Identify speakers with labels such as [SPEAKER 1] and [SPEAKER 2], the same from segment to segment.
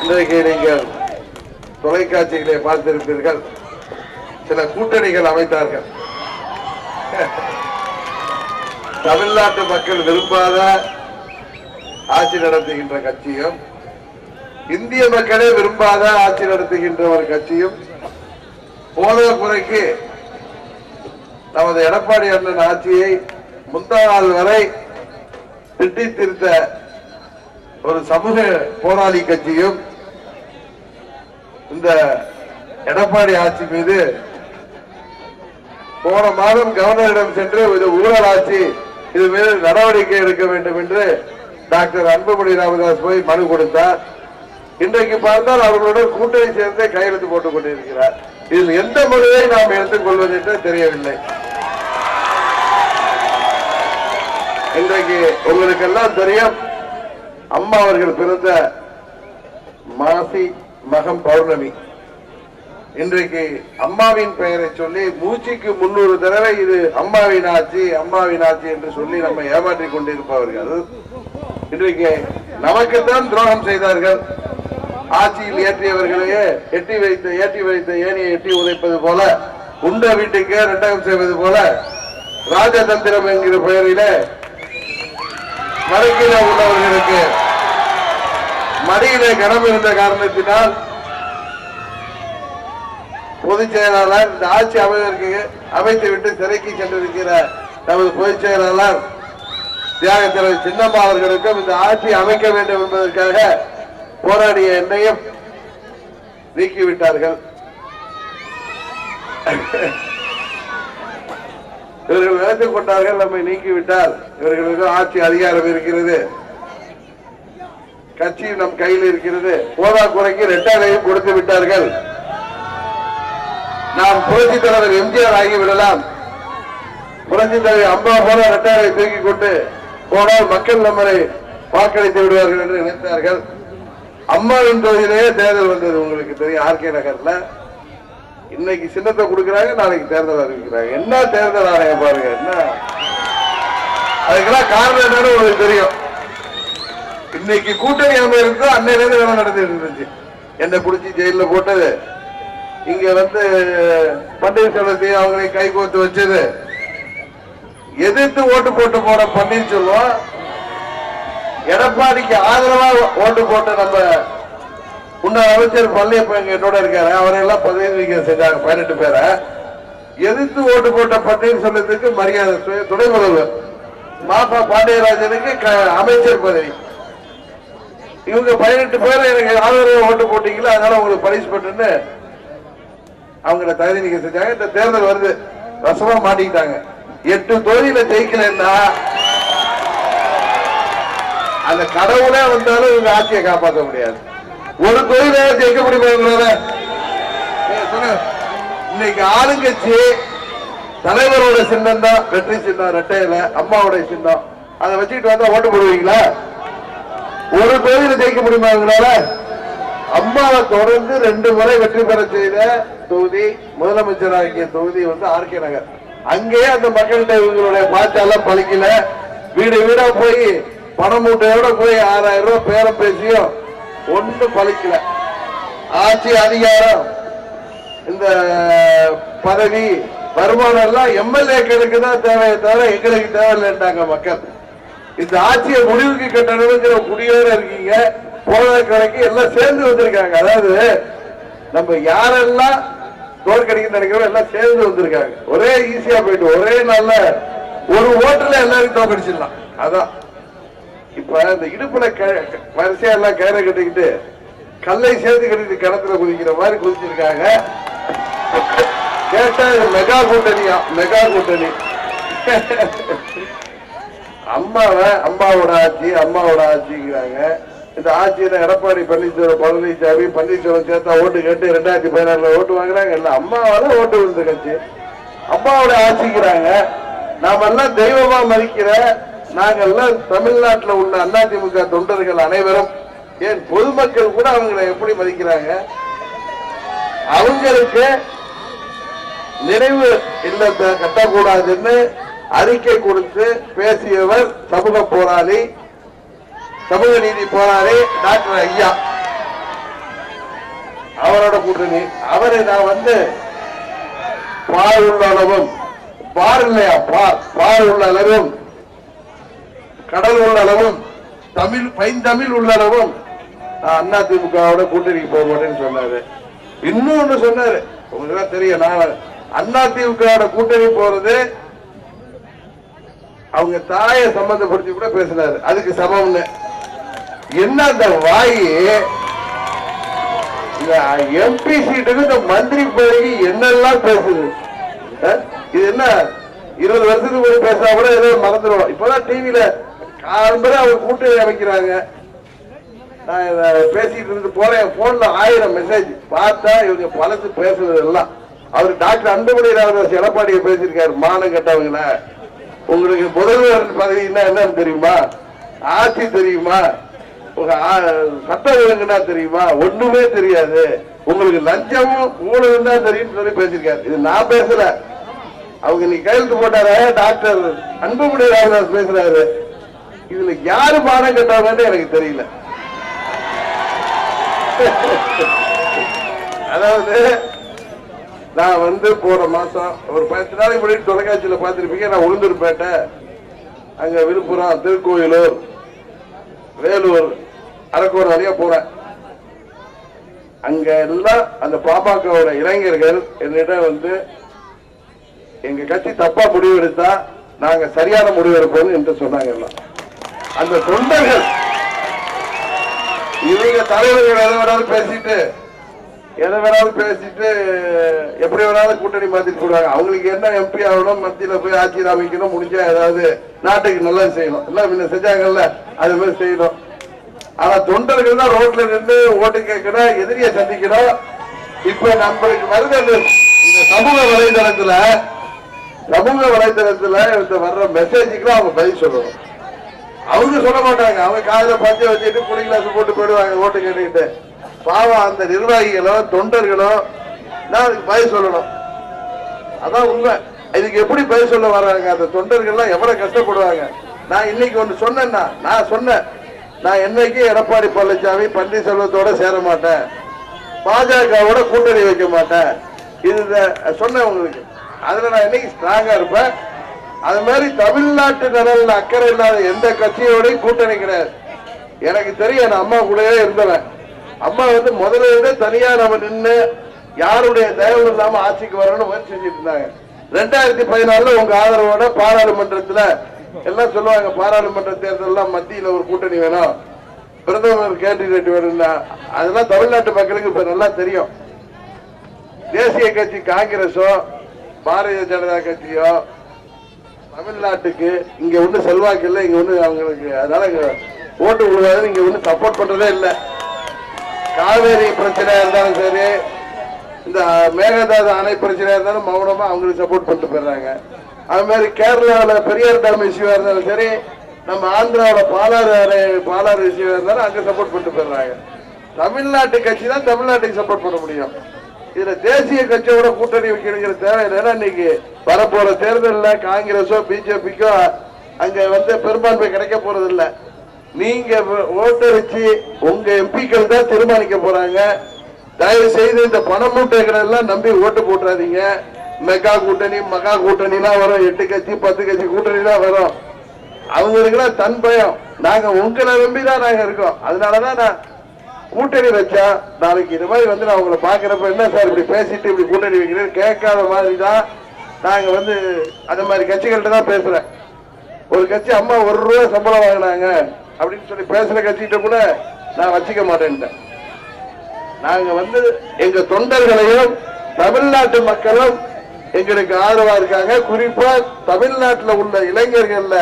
[SPEAKER 1] இன்றைக்கு நீங்கள் தொலைக்காட்சிகளை பார்த்திருப்பீர்கள். சில கூட்டணிகள் அமைத்தார்கள். தமிழ்நாட்டு மக்கள் விரும்பாத ஆட்சி நடத்துகின்ற கட்சியும், இந்திய மக்களே விரும்பாத ஆட்சி நடத்துகின்ற ஒரு கட்சியும் போத குறைக்கு நமது எடப்பாடி அண்ணன் ஆட்சியை முந்தா நாள் வரை திட்டி திருத்த ஒரு சமூக போராளி கட்சியும் இந்த எடப்பாடி ஆட்சி மீது போன மாதம் கவர்னரிடம் சென்று இது ஊழல் ஆட்சி, இது மீது நடவடிக்கை எடுக்க வேண்டும் என்று டாக்டர் அன்புமணி ராமதாஸ் போய் மனு கொடுத்தார். இன்றைக்கு பார்த்தால் அவர்களுடன் கூட்டணி சேர்ந்து கையெழுத்து போட்டுக் கொண்டிருக்கிறார். இதில் எந்த மனுவை நாம் எடுத்துக் கொள்வது என்று தெரியவில்லை. இன்றைக்கு உங்களுக்கு எல்லாம் தெரியும், அம்மா அவர்கள் பிறந்த மாசி மகம் பௌர்ணமி. இன்றைக்கு அம்மாவின் பெயரை சொல்லி மூச்சுக்கு 300 தடவை இது அம்மாவின் ஆட்சி அம்மாவின் ஆட்சி என்று சொல்லி நம்ம ஏமாற்றிக் கொண்டிருப்பவர்கள் இன்றைக்கு நமக்குத்தான் துரோகம் செய்தார்கள். ஆட்சியில் ஏற்றியவர்களையே ஏற்றி வைத்த ஏனியை எட்டி உதைப்பது போல, உண்ட வீட்டுக்கு இரண்டகம் செய்வது போல, ராஜதந்திரம் என்கிற பெயரிலே மறுக்கில உள்ளவர்களுக்கு மடியிலே கனம் இருந்த காரணத்தினால் பொதுச் செயலாளர் இந்த ஆட்சி அமைத்துவிட்டு சிறைக்கு சென்றிருக்கிற நமது பொதுச் செயலாளர் தியாக தலைவர் சின்னம்மா அவர்களுக்கும் இந்த ஆட்சி அமைக்க வேண்டும் என்பதற்காக போராடிய என்னையும் நீக்கிவிட்டார்கள். இவர்கள் நினைத்துக் கொண்டார்கள், நம்மை நீக்கிவிட்டால் இவர்களுக்கு ஆட்சி அதிகாரம் இருக்கிறது, கட்சி நம் கையில் இருக்கிறது, போதா குறைக்கு ரெட்டாலையும் கொடுத்து விட்டார்கள், நாம் புரட்சி தலைவர் எம்ஜிஆர் ஆகிவிடலாம், புரட்சி தலைவர் அம்மா போல ரெட்டாலை தூக்கி கொண்டு போனால் மக்கள் நம்மளை வாக்களித்து விடுவார்கள் என்று நினைத்தார்கள். அம்மாவின் தொகுதியிலேயே தேர்தல் வந்தது. உங்களுக்கு தெரியும், ஆர்கே நகர்ல இன்னைக்கு சின்னத்தை கொடுக்கிறாங்க, நாளைக்கு தேர்தல் அறிவிக்கிறாங்க. என்ன தேர்தல் ஆணையம் பாருங்க, என்ன அதுக்கெல்லாம் காரணம் என்னன்னு உங்களுக்கு தெரியும். இன்னைக்கு கூட்டணி அமைப்பு அன்னையிலிருந்து வேலை நடந்துட்டு இருந்துச்சு. என்னை பிடிச்சி ஜெயில போட்டது, இங்க வந்து பன்னீர்செல்வத்தையும் அவங்களை கை கோத்து வச்சது, எதிர்த்து ஓட்டு போட்டு போன பன்னீர்செல்வம் எடப்பாடிக்கு ஆதரவா ஓட்டு போட்ட நம்ம முன்னாள் அமைச்சர் பழனியப்பன் என்னோட இருக்காரு, அவரெல்லாம் பதவி நீக்கம் செஞ்சாங்க 18 பேரை. எதிர்த்து ஓட்டு போட்ட பன்னீர்செல்வத்துக்கு மரியாதை, துணை முதல்வர் மாபா பாண்டியராஜனுக்கு அமைச்சர் பதவி. இவங்க 18 பேரை எனக்கு ஆதரவு ஓட்டு போட்டீங்களா, அதனால உங்களுக்கு பனிஷ்மெண்ட்னு அவங்கள தகுதி நீக்கம் செஞ்சாங்க. இந்த தேர்தல் வருது, ரசமா மாட்டிக்கிட்டாங்க. 8 தொகுதியில ஜெயிக்கலன்னா அந்த கடவுளே வந்தாலும் இவங்க ஆட்சியை காப்பாற்ற முடியாது. ஒரு தொகுதியில ஜெயிக்க முடியுமா? இன்னைக்கு ஆளுங்கட்சி தலைவரோட சின்னம் தான் வெற்றி சின்னம், ரெட்டையில அம்மாவோட சின்னம், அதை வச்சுக்கிட்டு வந்தா ஓட்டு போடுவீங்களா? ஒரு தொகுதியில ஜெயிக்க முடியுமா இவங்களால? அம்மாவை தொடர்ந்து 2 முறை வெற்றி பெற செய்த தொகுதி, முதலமைச்சர் ஆகிய தொகுதி வந்து ஆர்கே நகர். அங்கேயே அந்த மக்கள்கிட்ட இவங்களுடைய பாய்ச்சாலாம் பழிக்கல. வீடு வீடா போய் பணம் மூட்டையோட போய் 6000 ரூபாய் பேரம் பேசியும் ஒண்ணு பழிக்கல. ஆட்சி அதிகாரம், இந்த பதவி, வருமானம் எல்லாம் எம்எல்ஏக்களுக்கு தான் தேவையை தவிர எங்களுக்கு தேவையில்லைன்றாங்க மக்கள். இந்த ஆட்சியை முடிவுக்கு கட்டணுங்கிற குடியோட இருக்கீங்க. போன கடைக்கு எல்லாம் சேர்ந்து வந்திருக்காங்க. அதாவது நம்ம யாரெல்லாம் தோற்கடிக்க நினைக்கிறோம் எல்லாம் சேர்ந்து வந்திருக்காங்க. ஒரே ஈஸியா போயிட்டு ஒரே நல்ல ஒரு ஓட்டுல எல்லாரும் தோற்கடிச்சிடலாம். அதான் இப்ப இந்த இடுப்புல வரிசையா எல்லாம் கயிறை கட்டிக்கிட்டு கல்லை சேர்த்து கட்டிட்டு கிணத்துல குதிக்கிற மாதிரி குதிச்சிருக்காங்க. கேட்டா மெகா கூட்டணியா, மெகா கூட்டணி. அம்மாவோட ஆட்சிங்கிறாங்க. இந்த ஆட்சியில எடப்பாடி பன்னீர்செல்வம் சேர்த்தா ஓட்டு கேட்டு 2016 ஓட்டு வாங்குறாங்க. இல்ல அம்மாவால ஓட்டு விழுந்த கட்சி அம்மாவோட ஆட்சிக்கிறாங்க. நாம எல்லாம் தெய்வமா மதிக்கிற நாங்கெல்லாம் தமிழ்நாட்டில் உள்ள அதிமுக தொண்டர்கள் அனைவரும், ஏன் பொதுமக்கள் கூட அவங்களை எப்படி மதிக்கிறாங்க? அவங்களுக்கு நிறைவு இல்லத்தை கட்டக்கூடாதுன்னு அறிக்கை கொடுத்து பேசியவர் சமூக போராளி, சமூக நீதி போராளி டாக்டர் ஐயா. அவரோட கூட்டணி. அவரை நான் வந்து பால் உள்ள அளவும், பார் இல்லையா, பால் உள்ள அளவும், கடல் உள்ள அளவும், தமிழ் பைந்தமிழ் உள்ள அளவும் அண்ணா திமுகவோட கூட்டணிக்கு போக மாட்டேன்னு சொன்னாரு. இன்னொன்னு சொன்னாரு, உங்களுக்கு தெரியும், நான் அண்ணா திமுகவோட கூட்டணி போறது அவங்க தாயை சம்பந்தப்படுத்தி கூட பேசினாரு, அதுக்கு சமம்னு. என்ன அந்த வாயி எம்பி சீட்டுக்கு இந்த மந்திரி பதவிக்கு என்னெல்லாம் பேசுது? இது என்ன 20 வருஷத்துக்கு முன்னாடி பேசினா கூட ஏதோ மறந்துடும். இப்பதான் டிவியில காலம்பரை அவங்க கூட்டணி அமைக்கிறாங்க. நான் பேசிட்டு இருந்து போறேன், போன்ல 1000 மெசேஜ் பார்த்தா இவங்க பழசு பேசுறது எல்லாம். அவர் டாக்டர் அன்புமணி ராமதாஸ் எடப்பாடியை பேசியிருக்காரு, மானம் கட்டவங்கள உங்களுக்கு முதல்வர் பதவின்னா என்னன்னு தெரியுமா, ஆட்சி தெரியுமா, சட்ட ஒழுங்குனா தெரியுமா, ஒண்ணுமே தெரியாது, உங்களுக்கு லஞ்சமும் ஊழலும் தான் தெரியும் சொல்லி பேசியிருக்காரு. இது நான் பேசல, அவங்க நீ கையெழுத்து போட்டார டாக்டர் அன்புமணி ராமதாஸ் பேசுறாரு. இதுல யாரு மானம் கட்டவங்கன்னு எனக்கு தெரியல. அதாவது நான் வந்து போன மாசம் ஒரு 10 நாளைக்கு முன்னாடி தொலைக்காட்சியில பார்த்திருப்பீங்க, நான் உளுந்தூர்பேட்டை, அங்க விழுப்புரம், திருக்கோயிலூர், வேலூர், அரக்கோணம் வரையா போறேன். அங்க எல்லாம் அந்த பாமகவோட இளைஞர்கள் என்னிடம் வந்து எங்க கட்சி தப்பா முடிவு எடுத்தா நாங்க சரியான முடிவு எடுப்போம் என்று சொன்னாங்க. எல்லாம் அந்த தொண்டர்கள் இவங்க தலைவர்கள் எதை வேணாலும் பேசிட்டு எப்படி வேணாலும் கூட்டணி மாத்திட்டு போடுவாங்க. அவங்களுக்கு என்ன எம்பி ஆகணும், மத்தியில போய் ஆட்சி அமைக்கணும், முடிஞ்சா ஏதாவது நாட்டுக்கு நல்லது செய்யணும், எல்லாம் முன்ன செஞ்சாங்கல்ல அது மாதிரி செய்யணும். ஆனா தொண்டர்கள் தான் ரோட்ல நின்று ஓட்டு கேட்கணும், எதிரியை சந்திக்கணும். இப்ப நம்மளுக்கு வருது இந்த சமூக வலைதளத்துல வர்ற மெசேஜுக்கு அவங்க பதில் சொல்லணும். அவங்க சொல்ல மாட்டாங்க, அவங்க காதல பஞ்ச வச்சுட்டு குடி கிளாஸ் போட்டு போயிடுவாங்க ஓட்டு கேட்டுக்கிட்டு. பாவம் அந்த நிர்வாகிகளோ தொண்டர்களோ நான் அதுக்கு பதில் சொல்லணும். அதான் உண்மை. இதுக்கு எப்படி பதில் சொல்ல வர்றாங்க அந்த தொண்டர்கள்லாம், எவ்வளவு கஷ்டப்படுவாங்க. நான் இன்னைக்கு ஒண்ணு சொன்னேன்னா, நான் சொன்னேன், நான் என்னைக்கு எடப்பாடி பழனிசாமி பன்னீர்செல்வத்தோட சேர மாட்டேன், பாஜகவோட கூட்டணி வைக்க மாட்டேன், இது சொன்னேன் உங்களுக்கு. அதுல நான் என்னைக்கு ஸ்ட்ராங்கா இருப்பேன். அது மாதிரி தமிழ்நாட்டு நலன்ல அக்கறை இல்லாத எந்த கட்சியோடையும் கூட்டணி கிடையாது. எனக்கு தெரியும், நான் அம்மா கூடவே இருந்தவன். அம்மா வந்து முதல்ல இருந்தே தனியா நம்ம நின்று யாருடைய தயவு இல்லாம ஆட்சிக்கு வரணும்னு முயற்சி செஞ்சுட்டு இருந்தாங்க. 2014 உங்க ஆதரவோட பாராளுமன்றத்துல எல்லாம் சொல்லுவாங்க, பாராளுமன்ற தேர்தல் மத்தியில ஒரு கூட்டணி வேணும், பிரதமர் கேண்டிடேட் வேணும். அதெல்லாம் தமிழ்நாட்டு மக்களுக்கு இப்ப நல்லா தெரியும். தேசிய கட்சி காங்கிரஸோ பாரதிய ஜனதா கட்சியோ தமிழ்நாட்டுக்கு இங்க ஒண்ணு செல்வாக்கு இல்லை, இங்க ஒண்ணு அவங்களுக்கு அதனால ஓட்டு விழுவாது, இங்க ஒண்ணு சப்போர்ட் பண்றதே இல்லை. காவேரி பிரச்சனையா இருந்தாலும் சரி, இந்த மேகதாது அணை பிரச்சனையா இருந்தாலும் மௌனமா அவங்களுக்கு சப்போர்ட் பண்ணிட்டு போயிடுறாங்க. அது மாதிரி கேரளாவில் பெரியார் டேம் இஷ்யூவா இருந்தாலும் சரி, நம்ம ஆந்திராவில் பாலாறு இஷ்யூவா இருந்தாலும் அங்க சப்போர்ட் பண்ணிட்டு போயிடுறாங்க. தமிழ்நாட்டு கட்சி தான் தமிழ்நாட்டுக்கு சப்போர்ட் பண்ண முடியும். இதுல தேசிய கட்சியோட கூட்டணி வைக்கிற தேவை இல்லைன்னா இன்னைக்கு வரப்போற தேர்தலில் காங்கிரஸோ பிஜேபிக்கோ அங்க வந்து பெரும்பான்மை கிடைக்க போறது இல்லை. நீங்க ஓட்டரிச்சு உங்க எம்பிக்கள் தான் தீர்மானிக்க போறாங்க. தயவு செய்து இந்த பண மூட்டைகளை எல்லாம் நம்பி ஓட்டு போட்டுறாதீங்க. மெகா கூட்டணி மகா கூட்டணிலாம் வரும், 8 கட்சி 10 கட்சி கூட்டணிலாம் வரும். அவங்களுக்குலாம் தன் பயம். நாங்க உங்களை நம்பிதான் நாங்க இருக்கோம். அதனாலதான் நான் கூட்டணி வச்சா நாளைக்கு இந்த மாதிரி வந்து நான் உங்களை பாக்குறப்ப என்ன சார் இப்படி பேசிட்டு இப்படி கூட்டணி வைக்கிறேன்னு கேட்காத மாதிரி தான் நாங்க வந்து அந்த மாதிரி கட்சிகள்கிட்ட தான் பேசுறேன். ஒரு கட்சி அம்மா 1 ரூபா சம்பளம் வாங்கினாங்க அப்படின்னு சொல்லி பேசுற கட்சிகிட்ட கூட நான் வச்சுக்க மாட்டேன்ட்டேன். நாங்க வந்து எங்க தொண்டர்களையும் தமிழ்நாட்டு மக்களும் எங்களுக்கு ஆதரவா இருக்காங்க. குறிப்பா தமிழ்நாட்டில் உள்ள இளைஞர்கள்ல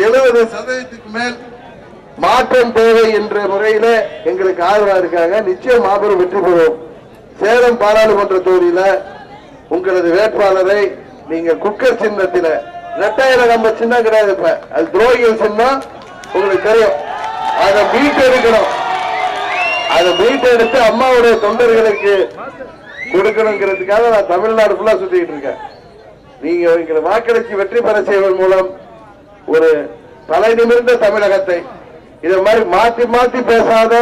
[SPEAKER 1] 70% மேல் மாற்றம் தேவை என்ற முறையில எங்களுக்கு ஆதரவா இருக்காங்க. நிச்சயம் மாபெரும் வெற்றி பெறுவோம். சேலம் பாராளுமன்ற தொகுதியில உங்களது வேட்பாளரை நீங்க குக்கர் சின்னத்தில, ரெட்டையில நம்ம சின்னம் கிடையாது, இப்ப அது துரோகிகள் சின்னம் உங்களுக்கு தெரியும். அதை மீட்டெடுக்கணும். அதை மீட்டெடுத்து அம்மாவுடைய தொண்டர்களுக்கு கொடுக்கணுங்கிறதுக்காக நான் தமிழ்நாடு ஃபுல்லா சுத்திட்டு இருக்கேன். நீங்க எங்களை வாக்களிச்சு வெற்றி பெற செய்வதன் மூலம் ஒரு தலை நிமிர்ந்த தமிழகத்தை, இதை மாதிரி மாத்தி மாத்தி பேசாத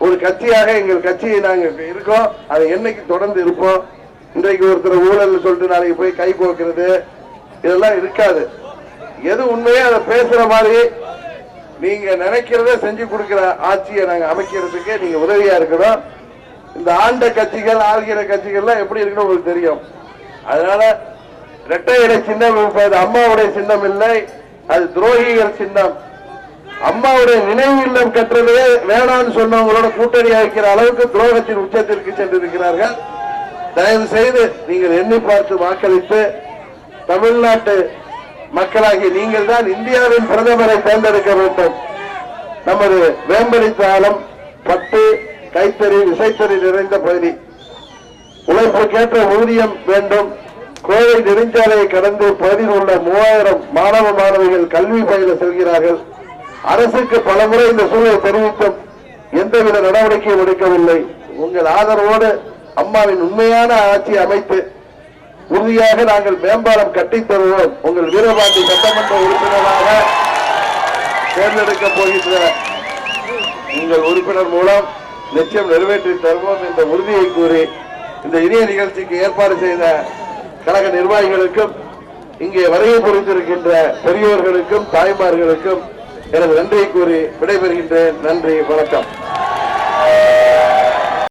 [SPEAKER 1] ஒரு ஒரு கட்சியாக எங்கள் கட்சியை நாங்கள் இருக்கோம். அதை என்னைக்கு தொடர்ந்து இருப்போம். இன்றைக்கு ஒருத்தர் ஊழல் சொல்லிட்டு நாளைக்கு போய் கை கோக்கிறது இதெல்லாம் இருக்காது. எது உண்மையோ அதை பேசுற மாதிரி நீங்க நினைக்கிறத செஞ்சு கொடுக்கிற ஆட்சியை நாங்க அமைக்கிறதுக்கு நீங்க உதவியா இருக்கணும். இந்த ஆண்ட கட்சிகள் ஆள்கிற கட்சிகள்லாம் எப்படி இருக்குன்னு உங்களுக்கு தெரியும். அதனால இரட்டை இலை சின்னம் இருப்பது அம்மாவுடைய சின்னம் இல்லை, அது துரோகிகள் சின்னம். அம்மாவுடைய நினைவு இல்லம் கட்டுறதே வேணான்னு சொன்னவங்களோட கூட்டணி வைக்கிற அளவுக்கு துரோகத்தின் உச்சத்திற்கு சென்றிருக்கிறார்கள். தயவு செய்து நீங்கள் எண்ணி பார்த்து வாக்களித்து தமிழ்நாட்டு மக்களாகி நீங்கள் தான் இந்தியாவின் பிரதமரை தேர்ந்தெடுக்க வேண்டும். நமது வேம்படித்த ஆழம் பட்டு கைத்தறி விசைத்தறி நிறைந்த பகுதி. உழைப்புக்கேற்ற ஊதியம் வேண்டும். கோவை நெடுஞ்சாலையை கடந்து பகுதியில் உள்ள 3000 மாணவ மாணவிகள் கல்வி பயில செல்கிறார்கள். அரசுக்கு பலமுறை இந்த சூழலை தெரிவித்தும் எந்தவித நடவடிக்கையும் எடுக்கவில்லை. உங்கள் ஆதரவோடு அம்மாவின் உண்மையான ஆட்சி அமைத்து உறுதியாக நாங்கள் மேம்பாலம் கட்டித் தருவோம். உங்கள் வீரபாண்டி சட்டமன்ற உறுப்பினராக தேர்ந்தெடுக்க போகின்ற உங்கள் உறுப்பினர் மூலம் நிச்சயம் நிறைவேற்றி தருவோம் என்ற உறுதியை கூறி இந்த இனிய நிகழ்ச்சிக்கு ஏற்பாடு செய்த கழக நிர்வாகிகளுக்கும் இங்கே வருகை புரிந்திருக்கின்ற பெரியோர்களுக்கும் தாய்மார்களுக்கும் எனது நன்றியை கூறி விடைபெறுகின்றேன். நன்றி, வணக்கம்.